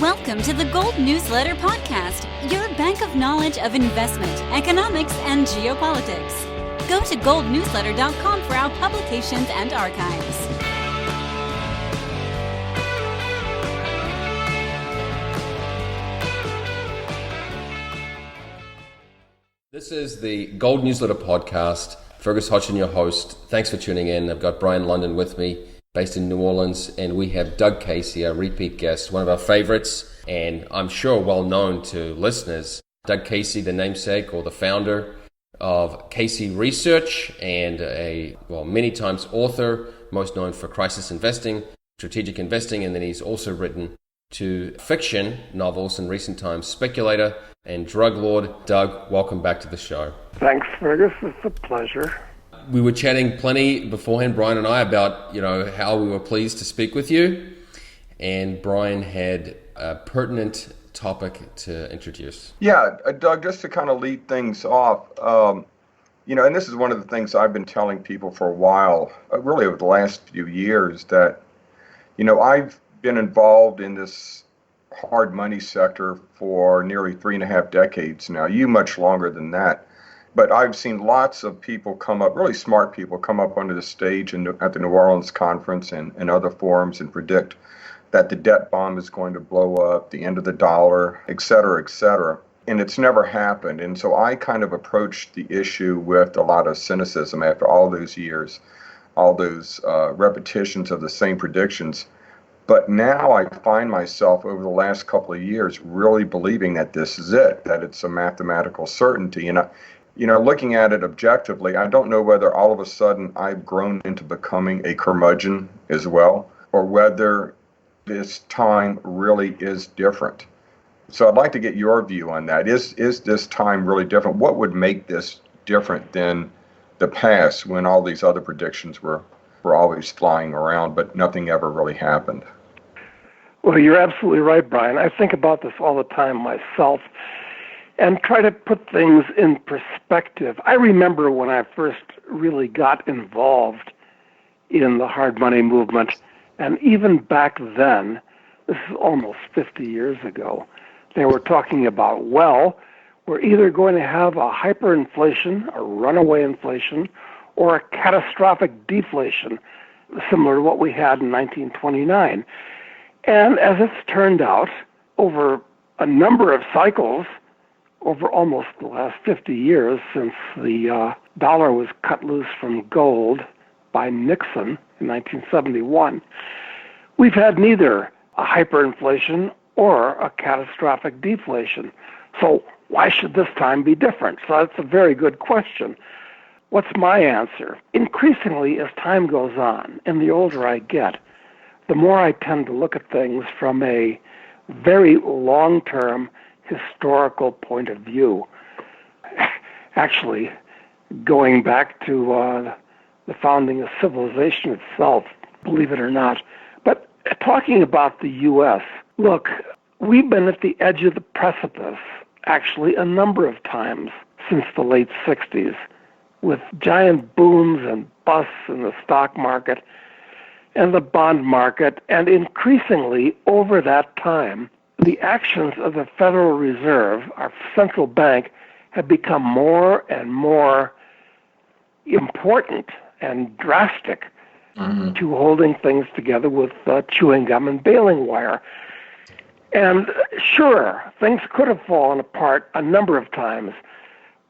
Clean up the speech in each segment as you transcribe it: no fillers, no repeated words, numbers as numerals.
Welcome to the Gold Newsletter Podcast, your bank of knowledge of investment, economics, and geopolitics. Go to goldnewsletter.com for our publications and archives. This is the Gold Newsletter Podcast. Fergus Hodgson, your host. Thanks for tuning in. I've got Brian London with me, based in New Orleans, and we have Doug Casey, a repeat guest, one of our favorites, and I'm sure well known to listeners. Doug Casey, the namesake or the founder of Casey Research, and many times author, most known for crisis investing, strategic investing, and then he's also written to fiction novels in recent times, Speculator and Drug Lord. Doug, welcome back to the show. Thanks, Fergus. It's a pleasure. We were chatting plenty beforehand, Brian and I, about how we were pleased to speak with you, and Brian had a pertinent topic to introduce. Yeah, Doug, just to kind of lead things off, and this is one of the things I've been telling people for a while, really over the last few years, that, I've been involved in this hard money sector for nearly 3.5 decades now, you much longer than that. But I've seen lots of people come up, really smart people, come up onto the stage at the New Orleans conference and other forums and predict that the debt bomb is going to blow up, the end of the dollar, et cetera, et cetera. And it's never happened. And so I kind of approached the issue with a lot of cynicism after all those years, all those repetitions of the same predictions. But now I find myself over the last couple of years really believing that this is it, that it's a mathematical certainty. And looking at it objectively, I don't know whether all of a sudden I've grown into becoming a curmudgeon as well, or whether this time really is different. So I'd like to get your view on that. Is this time really different? What would make this different than the past when all these other predictions were always flying around, but nothing ever really happened? Well, you're absolutely right, Brian. I think about this all the time myself and try to put things in perspective. I remember when I first really got involved in the hard money movement, and even back then, this is almost 50 years ago, they were talking about, we're either going to have a hyperinflation, a runaway inflation, or a catastrophic deflation, similar to what we had in 1929. And as it's turned out, over a number of cycles, over almost the last 50 years since the dollar was cut loose from gold by Nixon in 1971, we've had neither a hyperinflation or a catastrophic deflation. So why should this time be different? So that's a very good question. What's my answer? Increasingly, as time goes on, and the older I get, the more I tend to look at things from a very long-term historical point of view. Actually, going back to the founding of civilization itself, believe it or not. But talking about the U.S., look, we've been at the edge of the precipice, actually, a number of times since the late 60s, with giant booms and busts in the stock market and the bond market, and increasingly over that time, the actions of the Federal Reserve, our central bank, have become more and more important and drastic to holding things together with chewing gum and baling wire. And sure, things could have fallen apart a number of times.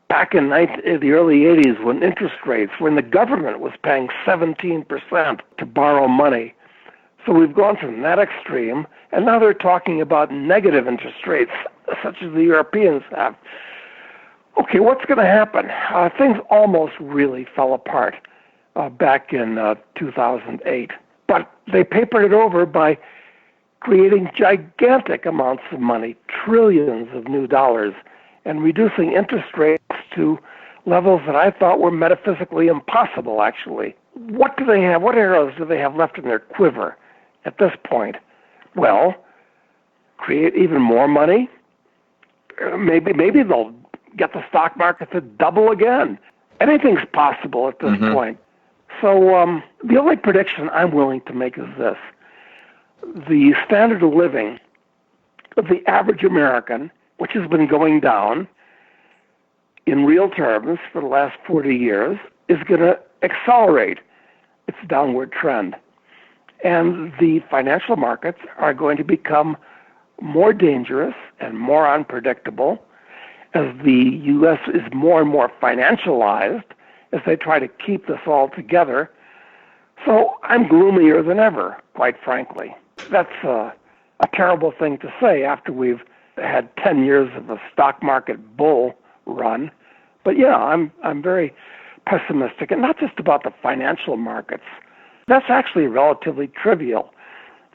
Back in the early 80s, when the government was paying 17% to borrow money. So we've gone from that extreme, and now they're talking about negative interest rates, such as the Europeans have. Okay, what's going to happen? Things almost really fell apart back in 2008. But they papered it over by creating gigantic amounts of money, trillions of new dollars, and reducing interest rates to levels that I thought were metaphysically impossible, actually. What do they have? What arrows do they have left in their quiver at this point? Well, create even more money. Maybe they'll get the stock market to double again. Anything's possible at this point. So the only prediction I'm willing to make is this. The standard of living of the average American, which has been going down in real terms for the last 40 years, is going to accelerate its downward trend. And the financial markets are going to become more dangerous and more unpredictable as the U.S. is more and more financialized as they try to keep this all together. So I'm gloomier than ever, quite frankly. That's a terrible thing to say after we've had 10 years of a stock market bull run. But yeah, I'm very pessimistic, and not just about the financial markets. That's actually relatively trivial.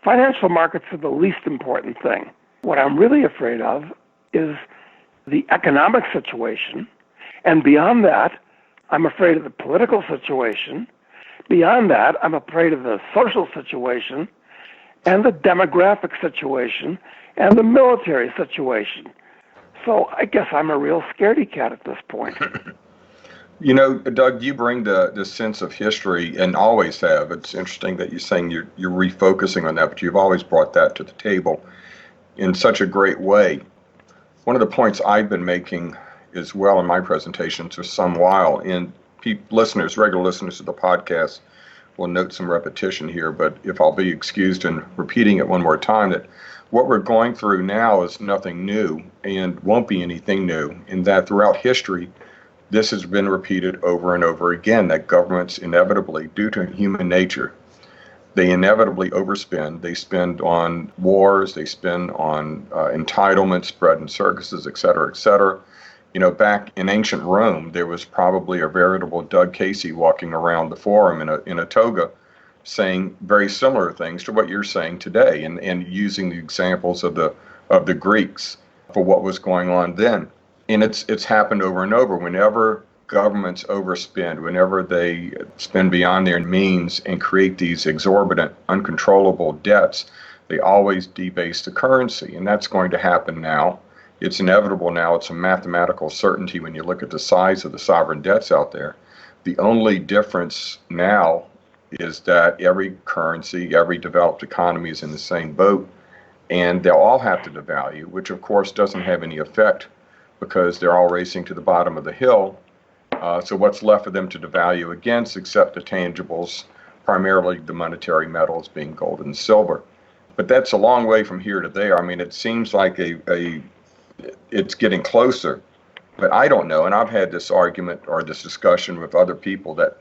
Financial markets are the least important thing. What I'm really afraid of is the economic situation, and beyond that, I'm afraid of the political situation. Beyond that, I'm afraid of the social situation and the demographic situation and the military situation. So I guess I'm a real scaredy cat at this point. You know, Doug, you bring the sense of history and always have. It's interesting that you're saying you're refocusing on that, but you've always brought that to the table in such a great way. One of the points I've been making as well in my presentations for some while, and regular listeners of the podcast will note some repetition here, but if I'll be excused in repeating it one more time, that what we're going through now is nothing new and won't be anything new, in that throughout history, this has been repeated over and over again, that governments inevitably, due to human nature, they inevitably overspend. They spend on wars, they spend on entitlements, bread and circuses, et cetera, et cetera. You know, back in ancient Rome, there was probably a veritable Doug Casey walking around the forum in a toga saying very similar things to what you're saying today, and using the examples of the Greeks for what was going on then. And it's happened over and over. Whenever governments overspend, whenever they spend beyond their means and create these exorbitant, uncontrollable debts, they always debase the currency. And that's going to happen now. It's inevitable now. It's a mathematical certainty when you look at the size of the sovereign debts out there. The only difference now is that every currency, every developed economy is in the same boat, and they'll all have to devalue, which of course doesn't have any effect because they're all racing to the bottom of the hill. So what's left for them to devalue against, except the tangibles, primarily the monetary metals being gold and silver? But that's a long way from here to there. I mean, it seems like it's getting closer, but I don't know. And I've had this argument or this discussion with other people that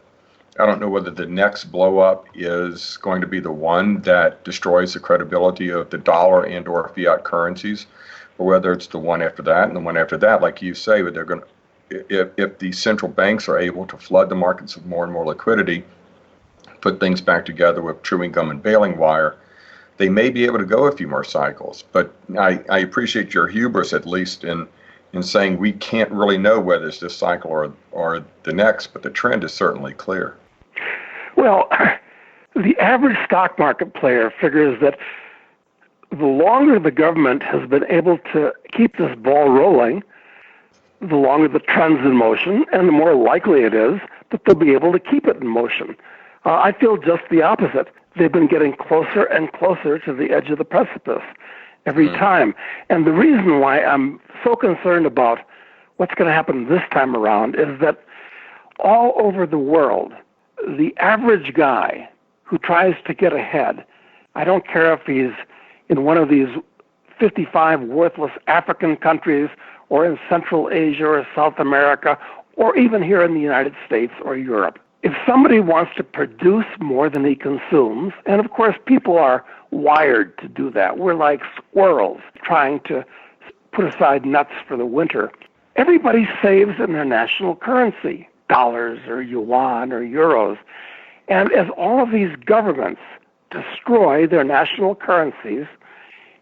I don't know whether the next blow up is going to be the one that destroys the credibility of the dollar and or fiat currencies, or whether it's the one after that and the one after that. Like you say, they're going to, if the central banks are able to flood the markets with more and more liquidity, put things back together with chewing gum and baling wire, they may be able to go a few more cycles. But I appreciate your hubris, at least in saying we can't really know whether it's this cycle or the next, but the trend is certainly clear. Well, the average stock market player figures that the longer the government has been able to keep this ball rolling, the longer the trend's in motion, and the more likely it is that they'll be able to keep it in motion. I feel just the opposite. They've been getting closer and closer to the edge of the precipice every time. And the reason why I'm so concerned about what's going to happen this time around is that all over the world, the average guy who tries to get ahead, I don't care if he's in one of these 55 worthless African countries or in Central Asia or South America or even here in the United States or Europe. If somebody wants to produce more than he consumes, and of course people are wired to do that. We're like squirrels trying to put aside nuts for the winter. Everybody saves in their national currency, dollars or yuan or euros. And as all of these governments destroy their national currencies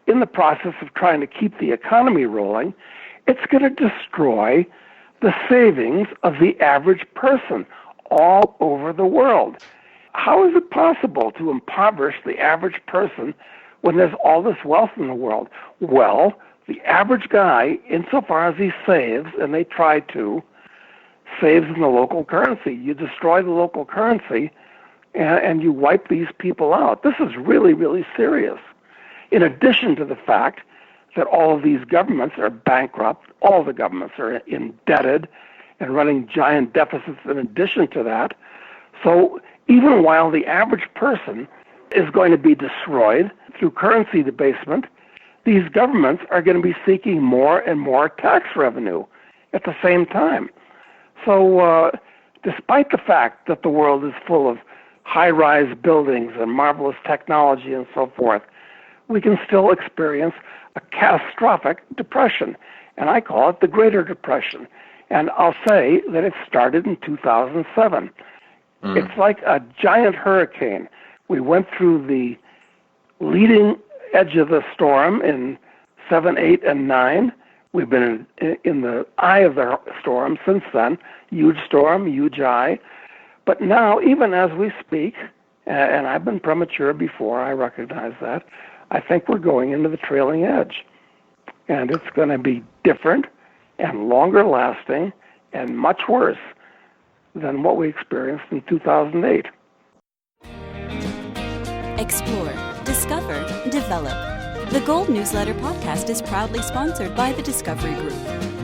in the process of trying to keep the economy rolling, it's going to destroy the savings of the average person all over the world. How is it possible to impoverish the average person when there's all this wealth in the world? Well, the average guy, insofar as he saves, and they try to, saves in the local currency. You destroy the local currency, and you wipe these people out. This is really, really serious. In addition to the fact that all of these governments are bankrupt, all the governments are indebted and running giant deficits in addition to that. So even while the average person is going to be destroyed through currency debasement, these governments are going to be seeking more and more tax revenue at the same time. So despite the fact that the world is full of high-rise buildings and marvelous technology and so forth, we can still experience a catastrophic depression, and I call it the Greater Depression. And I'll say that it started in 2007. It's like a giant hurricane. We went through the leading edge of the storm in 7, 8, and 9. We've been in the eye of the storm since then. Huge storm, huge eye. But now, even as we speak, and I've been premature before, I recognize that, I think we're going into the trailing edge. And it's going to be different and longer lasting and much worse than what we experienced in 2008. Explore, discover, develop. The Gold Newsletter podcast is proudly sponsored by the Discovery Group,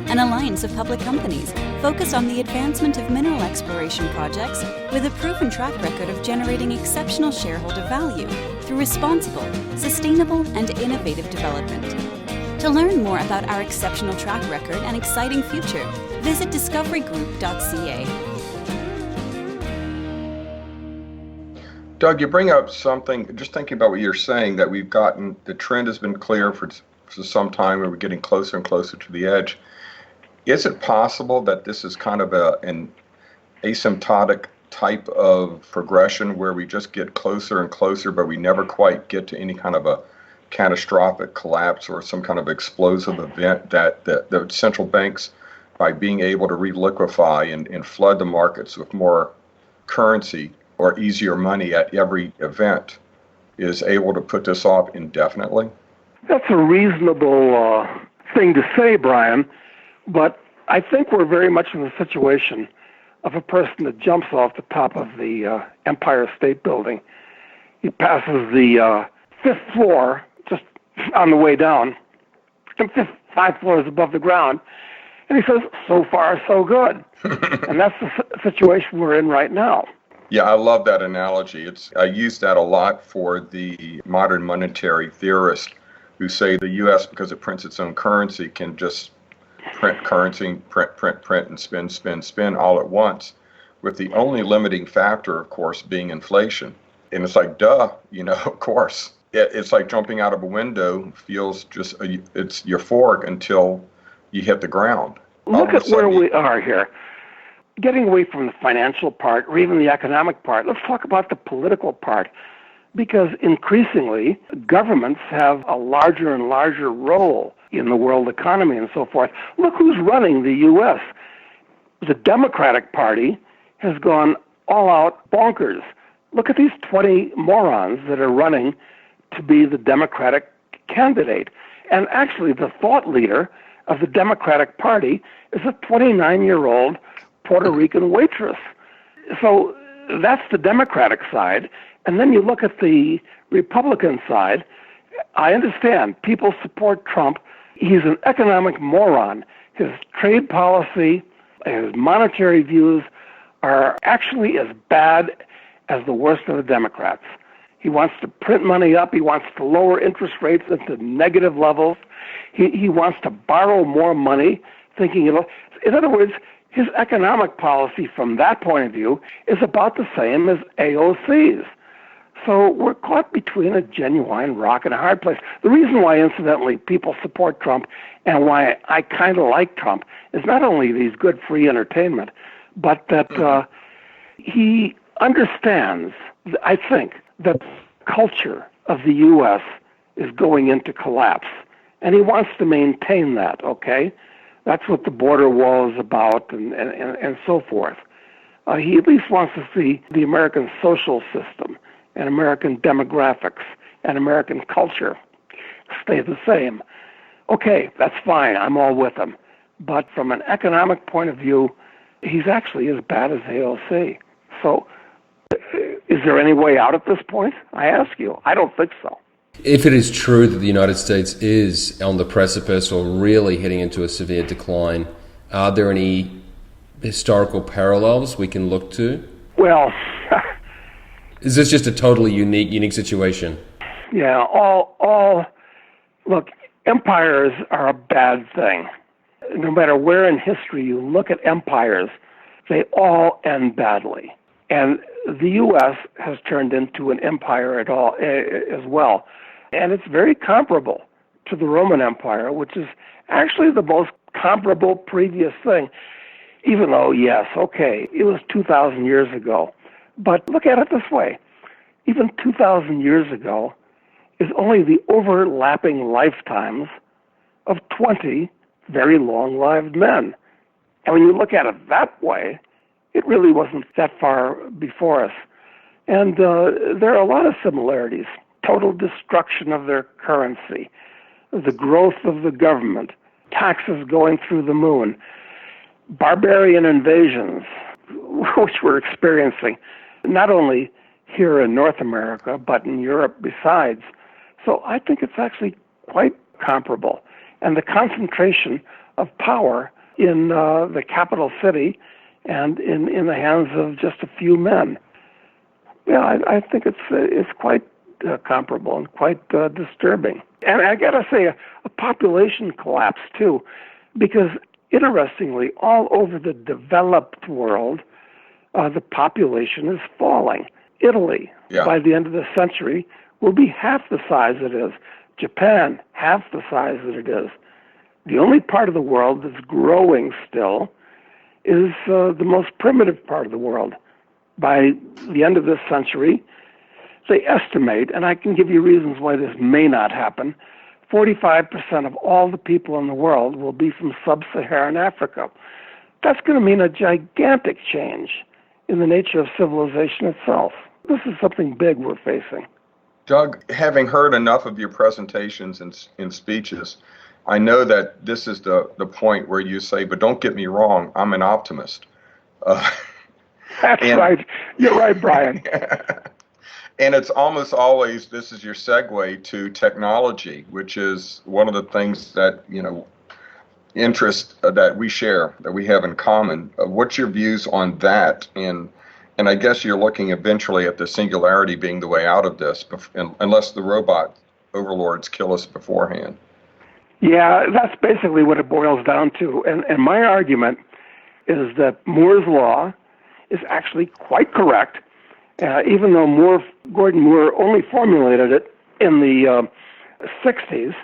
an alliance of public companies focused on the advancement of mineral exploration projects with a proven track record of generating exceptional shareholder value through responsible, sustainable, and innovative development. To learn more about our exceptional track record and exciting future, visit discoverygroup.ca. Doug, you bring up something, just thinking about what you're saying, that the trend has been clear for some time, and we're getting closer and closer to the edge. Is it possible that this is kind of an asymptotic type of progression where we just get closer and closer, but we never quite get to any kind of a catastrophic collapse or some kind of explosive event that the central banks, by being able to reliquefy and flood the markets with more currency or easier money at every event, is able to put this off indefinitely? That's a reasonable thing to say, Brian, but I think we're very much in the situation of a person that jumps off the top of the Empire State Building. He passes the fifth floor just on the way down, 5 floors above the ground, and he says, so far, so good. And that's the situation we're in right now. Yeah, I love that analogy. I use that a lot for the modern monetary theorists who say the U.S., because it prints its own currency, can just print currency, print, and spin all at once, with the only limiting factor, of course, being inflation. And it's like, duh, of course. It's like jumping out of a window, feels just, it's euphoric until you hit the ground. Look at where we are here. Getting away from the financial part or even the economic part, let's talk about the political part, because increasingly governments have a larger and larger role in the world economy and so forth. Look who's running the U.S. The Democratic Party has gone all out bonkers. Look at these 20 morons that are running to be the Democratic candidate. And actually the thought leader of the Democratic Party is a 29-year-old Puerto Rican waitress. So that's the Democratic side. And then you look at the Republican side. I understand people support Trump. He's an economic moron. His trade policy, his monetary views are actually as bad as the worst of the Democrats. He wants to print money up. He wants to lower interest rates into negative levels. He wants to borrow more money, thinking in other words, his economic policy from that point of view is about the same as AOC's. So we're caught between a genuine rock and a hard place. The reason why, incidentally, people support Trump and why I kind of like Trump is not only that he's good free entertainment, but that he understands, I think, that the culture of the U.S. is going into collapse. And he wants to maintain that, okay? That's what the border wall is about and so forth. He at least wants to see the American social system and American demographics and American culture stay the same. Okay, that's fine. I'm all with him. But from an economic point of view, he's actually as bad as AOC. So is there any way out at this point? I ask you. I don't think so. If it is true that the United States is on the precipice or really heading into a severe decline, are there any historical parallels we can look to? Well, Is this just a totally unique situation? yeah, look, empires are a bad thing. No matter where in history you look at empires, they all end badly. And the U.S. has turned into an empire as well. And it's very comparable to the Roman Empire, which is actually the most comparable previous thing. Even though, yes, okay, it was 2,000 years ago. But look at it this way. Even 2,000 years ago is only the overlapping lifetimes of 20 very long-lived men. And when you look at it that way, it really wasn't that far before us. And there are a lot of similarities. Total destruction of their currency, the growth of the government, taxes going through the moon, barbarian invasions, which we're experiencing, not only here in North America, but in Europe besides. So I think it's actually quite comparable. And the concentration of power in the capital city and in the hands of just a few men. Yeah, I think it's quite comparable and quite disturbing. And I got to say, a population collapse too, because interestingly, all over the developed world, the population is falling. Italy, by the end of the century, will be half the size it is. Japan, half the size that it is. The only part of the world that's growing still is the most primitive part of the world. By the end of this century, they estimate, and I can give you reasons why this may not happen, 45% of all the people in the world will be from sub-Saharan Africa. That's going to mean a gigantic change in the nature of civilization itself. This is something big we're facing. Doug, having heard enough of your presentations and speeches, I know that this is the point where you say, but don't get me wrong, I'm an optimist. That's right. You're right, Brian. And it's almost always, this is your segue to technology, which is one of the things that, interest that we share, that we have in common. What's your views on that? And I guess you're looking eventually at the singularity being the way out of this, unless the robot overlords kill us beforehand. Yeah, that's basically what it boils down to. And my argument is that Moore's law is actually quite correct, even though Gordon Moore only formulated it in the 60s.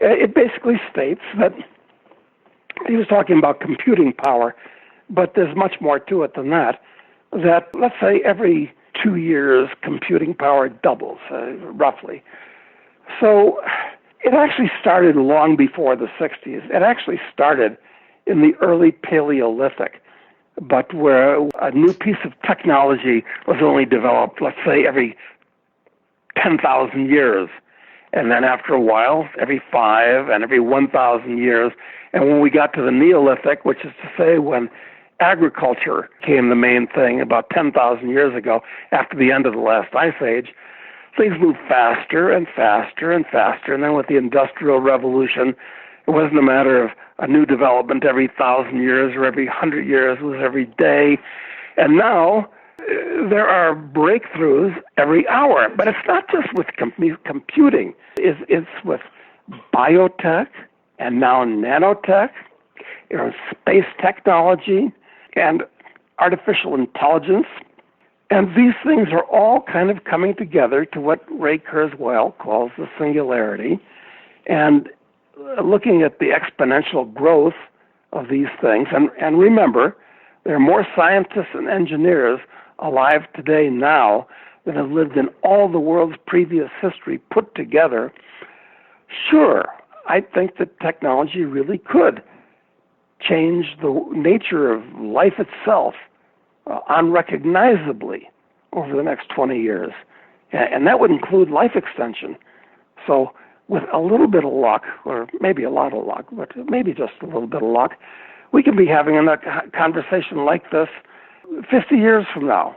It basically states that he was talking about computing power, but there's much more to it than that. That, let's say, every 2 years, computing power doubles, roughly. So it actually started long before the 60s. It actually started in the early Paleolithic, but where a new piece of technology was only developed, let's say, every 10,000 years. And then after a while, every 5 and every 1,000 years. And when we got to the Neolithic, which is to say when agriculture became the main thing about 10,000 years ago, after the end of the last ice age, things moved faster and faster and faster. And then with the Industrial Revolution, it wasn't a matter of a new development every 1,000 years or every 100 years. It was every day. And now there are breakthroughs every hour. But it's not just with computing. It's with biotech and now nanotech, space technology, and artificial intelligence. And these things are all kind of coming together to what Ray Kurzweil calls the singularity. And looking at the exponential growth of these things, and remember, there are more scientists and engineers alive today now than have lived in all the world's previous history put together. Sure, I think that technology really could change the nature of life itself unrecognizably over the next 20 years. And that would include life extension. So with a little bit of luck, or maybe a lot of luck, but maybe just a little bit of luck, we can be having a conversation like this 50 years from now.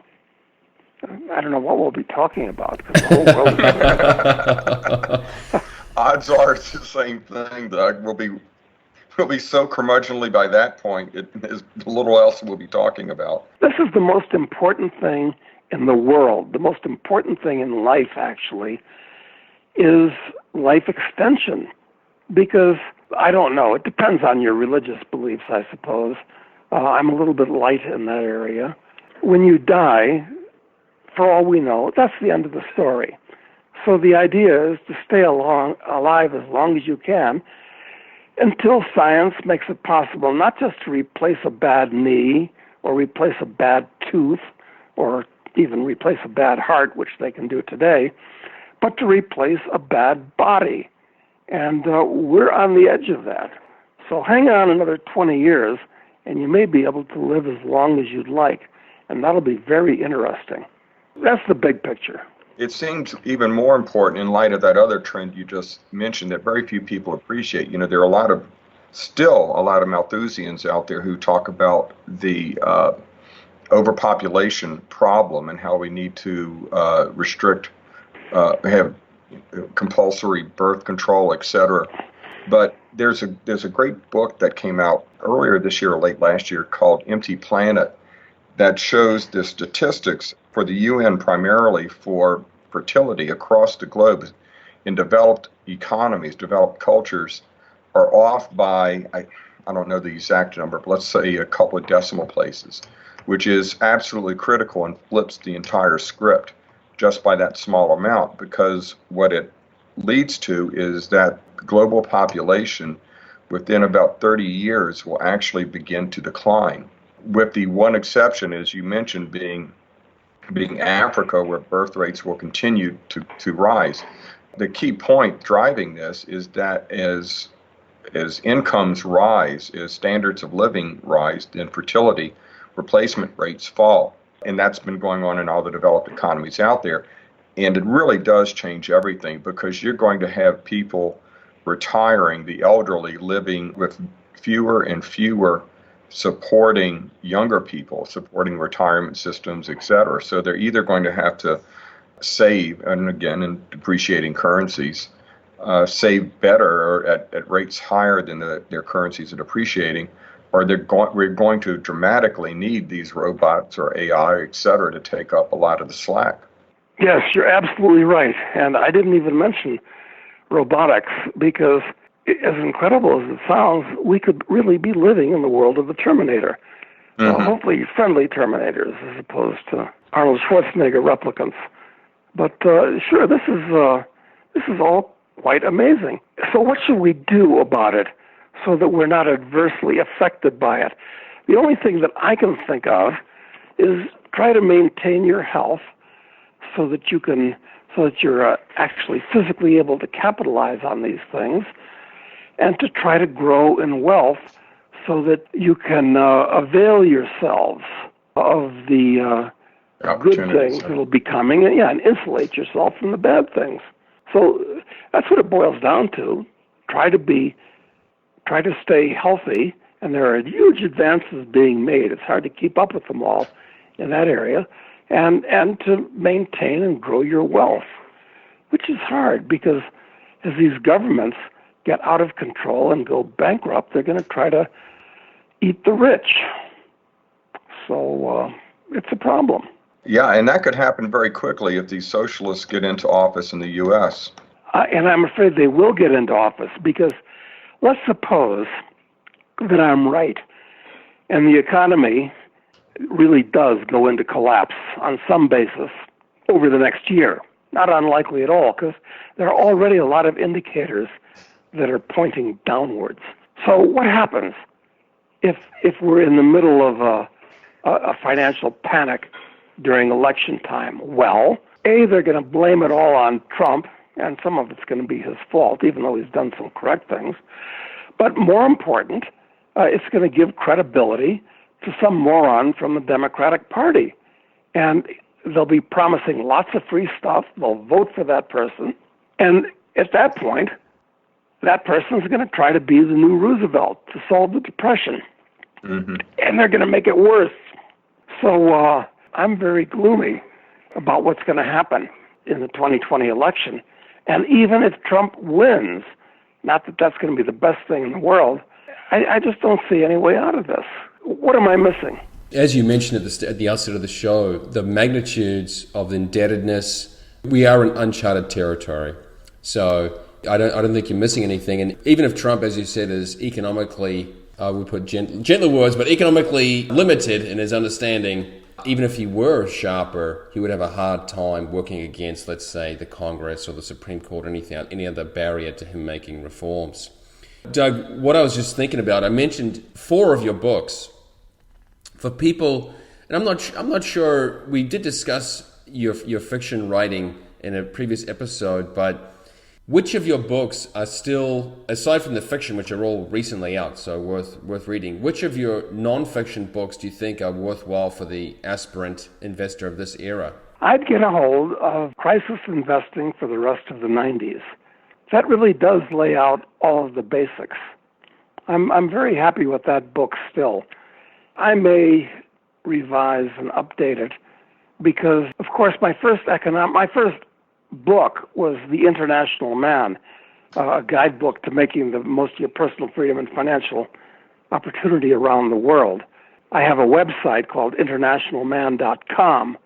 I don't know what we'll be talking about, because the whole world is Odds are it's the same thing, Doug. We'll be so curmudgeonly by that point, it is little else we'll be talking about. This is the most important thing in the world. The most important thing in life, actually, is life extension. Because, I don't know, it depends on your religious beliefs, I suppose. I'm a little bit light in that area. When you die, for all we know, that's the end of the story. So the idea is to stay alive as long as you can until science makes it possible not just to replace a bad knee or replace a bad tooth or even replace a bad heart, which they can do today, but to replace a bad body. And we're on the edge of that. So hang on another 20 years, and you may be able to live as long as you'd like, and that'll be very interesting. That's the big picture. It seems even more important in light of that other trend you just mentioned that very few people appreciate. You know, there are still a lot of Malthusians out there who talk about the overpopulation problem and how we need to restrict, have compulsory birth control, etc. But there's a great book that came out earlier this year or late last year called Empty Planet that shows the statistics for the UN primarily for fertility across the globe in developed economies, developed cultures are off by, I don't know the exact number, but let's say a couple of decimal places, which is absolutely critical and flips the entire script just by that small amount, because what it leads to is that global population within about 30 years will actually begin to decline, with the one exception, as you mentioned, being Africa, where birth rates will continue to rise. The key point driving this is that as incomes rise, as standards of living rise, then fertility replacement rates fall. And that's been going on in all the developed economies out there. And it really does change everything, because you're going to have people retiring, the elderly living with fewer and fewer supporting younger people, supporting retirement systems, et cetera. So they're either going to have to save, and again, in depreciating currencies, save better or at rates higher than their currencies are depreciating, or we're going to dramatically need these robots or AI, et cetera, to take up a lot of the slack. Yes, you're absolutely right. And I didn't even mention robotics, because as incredible as it sounds, we could really be living in the world of the Terminator. Mm-hmm. Hopefully friendly Terminators as opposed to Arnold Schwarzenegger replicants. But sure, this is all quite amazing. So what should we do about it so that we're not adversely affected by it? The only thing that I can think of is try to maintain your health so that you're actually physically able to capitalize on these things, and to try to grow in wealth so that you can avail yourselves of the good things that will be coming, and insulate yourself from the bad things. So that's what it boils down to. Try to stay healthy, and there are huge advances being made. It's hard to keep up with them all in that area, and to maintain and grow your wealth, which is hard, because as these governments get out of control and go bankrupt, they're going to try to eat the rich. So it's a problem. Yeah, and that could happen very quickly if these socialists get into office in the U.S. And I'm afraid they will get into office, because let's suppose that I'm right and the economy really does go into collapse on some basis over the next year. Not unlikely at all, because there are already a lot of indicators that are pointing downwards. So what happens if we're in the middle of a financial panic during election time? Well, they're going to blame it all on Trump, and some of it's going to be his fault, even though he's done some correct things. But more important, it's going to give credibility to some moron from the Democratic Party. And they'll be promising lots of free stuff. They'll vote for that person. And at that point, that person's going to try to be the new Roosevelt to solve the Depression. Mm-hmm. And they're going to make it worse. So I'm very gloomy about what's going to happen in the 2020 election. And even if Trump wins, not that that's going to be the best thing in the world, I just don't see any way out of this. What am I missing? As you mentioned at the outset of the show, the magnitudes of indebtedness, we are in uncharted territory. So I don't think you're missing anything. And even if Trump, as you said, is economically, we put gentler words, but economically limited in his understanding, even if he were sharper, he would have a hard time working against, let's say, the Congress or the Supreme Court or any other barrier to him making reforms. Doug, what I was just thinking about, I mentioned 4 of your books. For people, and I'm not sure, we did discuss your fiction writing in a previous episode, but which of your books are still, aside from the fiction, which are all recently out, so worth reading, which of your non-fiction books do you think are worthwhile for the aspirant investor of this era? I'd get a hold of Crisis Investing for the Rest of the 90s. That really does lay out all of the basics. I'm very happy with that book still. I may revise and update it because, of course, my first book was The International Man, a guidebook to making the most of your personal freedom and financial opportunity around the world. I have a website called internationalman.com,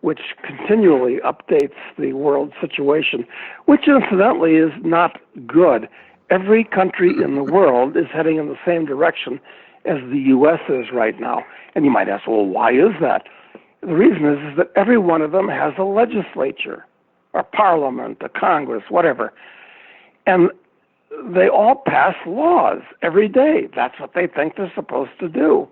which continually updates the world situation, which incidentally is not good. Every country in the world is heading in the same direction as the U.S. is right now. And you might ask, well, why is that? The reason is that every one of them has a legislature, or parliament, a Congress, whatever. And they all pass laws every day. That's what they think they're supposed to do.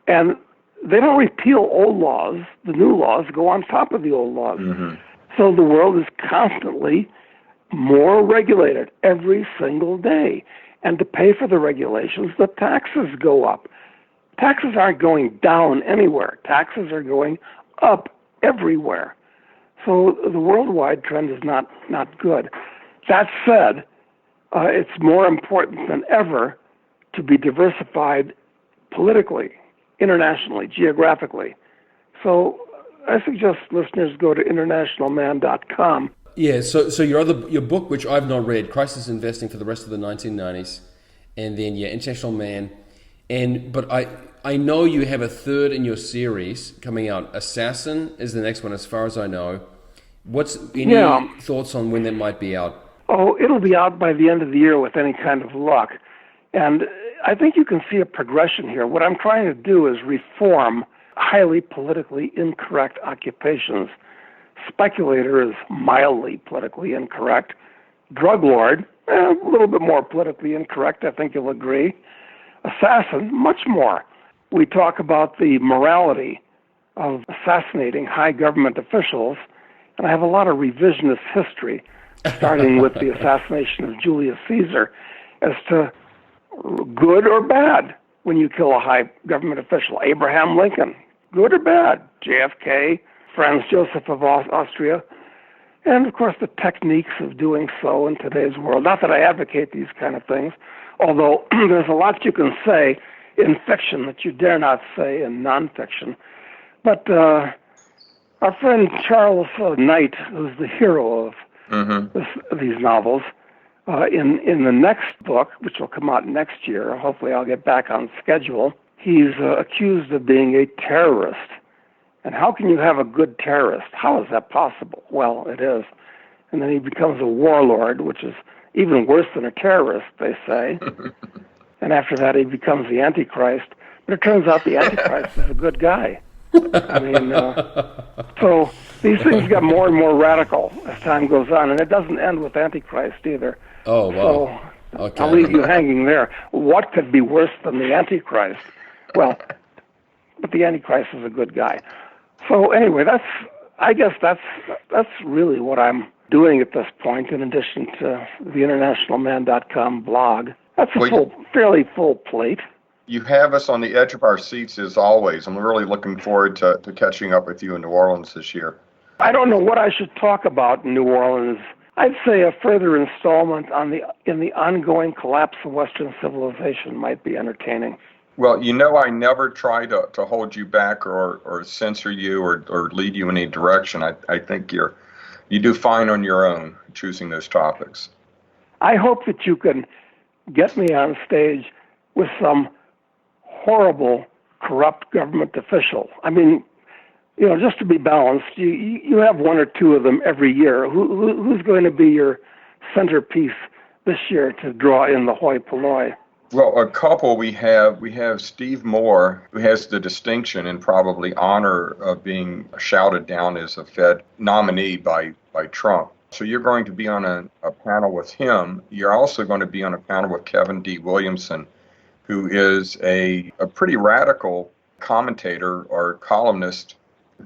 And they don't repeal old laws. The new laws go on top of the old laws. Mm-hmm. So the world is constantly more regulated every single day. And to pay for the regulations, the taxes go up. Taxes aren't going down anywhere. Taxes are going up everywhere. So the worldwide trend is not good. That said, it's more important than ever to be diversified politically, internationally, geographically. So I suggest listeners go to internationalman.com. Yeah, so your book, which I've not read, Crisis Investing for the Rest of the 1990s, and then International Man, but I know you have a third in your series coming out. Assassin is the next one, as far as I know. What's any thoughts on when that might be out? Oh, it'll be out by the end of the year with any kind of luck. And I think you can see a progression here. What I'm trying to do is reform highly politically incorrect occupations. Speculator is mildly politically incorrect. Drug lord, a little bit more politically incorrect, I think you'll agree. Assassin, much more. We talk about the morality of assassinating high government officials, and I have a lot of revisionist history, starting with the assassination of Julius Caesar, as to good or bad when you kill a high government official. Abraham Lincoln, good or bad? JFK, Franz Joseph of Austria, and of course the techniques of doing so in today's world. Not that I advocate these kind of things, although there's a lot you can say in fiction that you dare not say in nonfiction. But our friend Charles Knight, who's the hero of these novels, in the next book, which will come out next year, hopefully I'll get back on schedule, he's accused of being a terrorist. And how can you have a good terrorist? How is that possible? Well, it is. And then he becomes a warlord, which is even worse than a terrorist, they say. And after that, he becomes the Antichrist. But it turns out the Antichrist is a good guy. I mean, so these things get more and more radical as time goes on. And it doesn't end with Antichrist either. Oh, wow. So okay. I'll leave you hanging there. What could be worse than the Antichrist? Well, but the Antichrist is a good guy. So anyway, I guess that's really what I'm doing at this point, in addition to the internationalman.com blog. That's a fairly full plate. You have us on the edge of our seats as always. I'm really looking forward to catching up with you in New Orleans this year. I don't know what I should talk about in New Orleans. I'd say a further installment in the ongoing collapse of Western civilization might be entertaining. Well, I never try to hold you back or censor you or lead you in any direction. I think you do fine on your own choosing those topics. I hope that you can get me on stage with some horrible, corrupt government official. I mean, just to be balanced, you have one or two of them every year. Who's going to be your centerpiece this year to draw in the hoi polloi? Well, a couple we have Steve Moore, who has the distinction and probably honor of being shouted down as a Fed nominee by Trump. So you're going to be on a panel with him. You're also going to be on a panel with Kevin D. Williamson, who is a pretty radical commentator or columnist.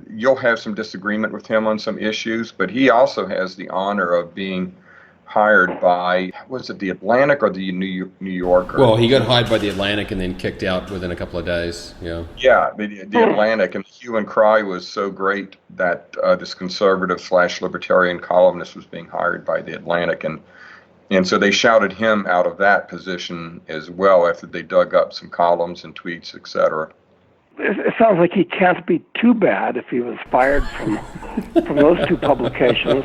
You'll have some disagreement with him on some issues, but he also has the honor of being hired by, was it the Atlantic or the New Yorker? Well, he got hired by the Atlantic and then kicked out within a couple of days. Yeah. Yeah, the Atlantic, and the hue and cry was so great that this conservative/libertarian columnist was being hired by the Atlantic, and so they shouted him out of that position as well after they dug up some columns and tweets, etc. It sounds like he can't be too bad if he was fired from those two publications.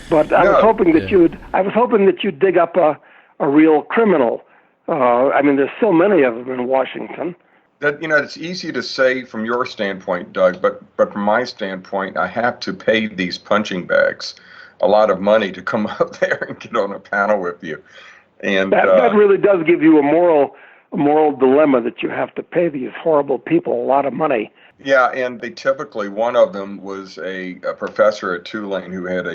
But I was hoping that you'd dig up a real criminal. I mean, there's so many of them in Washington. That it's easy to say from your standpoint, Doug, but from my standpoint, I have to pay these punching bags a lot of money to come up there and get on a panel with you, and that really does give you a moral dilemma that you have to pay these horrible people a lot of money. Yeah, and they typically, one of them was a professor at Tulane who had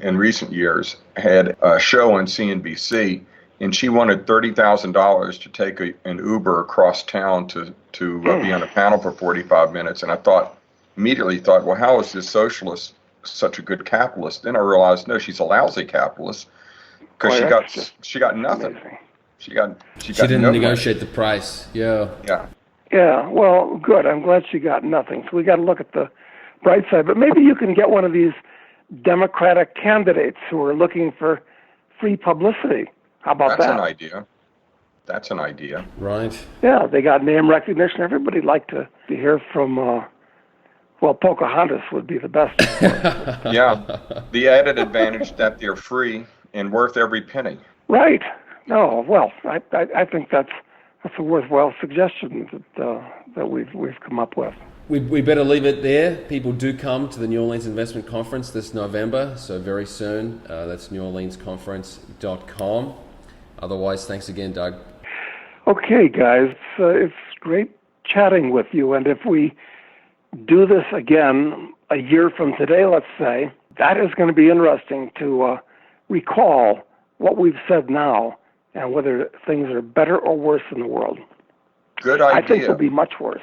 in recent years had a show on CNBC, and she wanted $30,000 to take an Uber across town to be on a panel for 45 minutes. And I immediately thought, well, how is this socialist such a good capitalist? Then I realized, no, she's a lousy capitalist because she got nothing. Amazing. She didn't negotiate the price. Yeah. Yeah. Well, good. I'm glad she got nothing. So we got to look at the bright side. But maybe you can get one of these Democratic candidates who are looking for free publicity. How about that? That's an idea. Right. Yeah, they got name recognition. Everybody liked to hear from. Pocahontas would be the best. Yeah. The added advantage that they're free and worth every penny. Right. No, well, I think that's a worthwhile suggestion that we've come up with. We better leave it there. People do come to the New Orleans Investment Conference this November, so very soon. That's neworleansconference.com. Otherwise, thanks again, Doug. Okay, guys, it's great chatting with you, and if we do this again a year from today, let's say, that is going to be interesting to recall what we've said now and whether things are better or worse in the world. Good idea. I think it'll be much worse.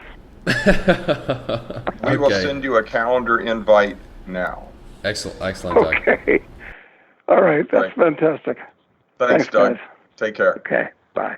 We will send you a calendar invite now. Excellent, Doug. Okay. All right, that's fantastic. Thanks, Doug. Guys. Take care. Okay, bye.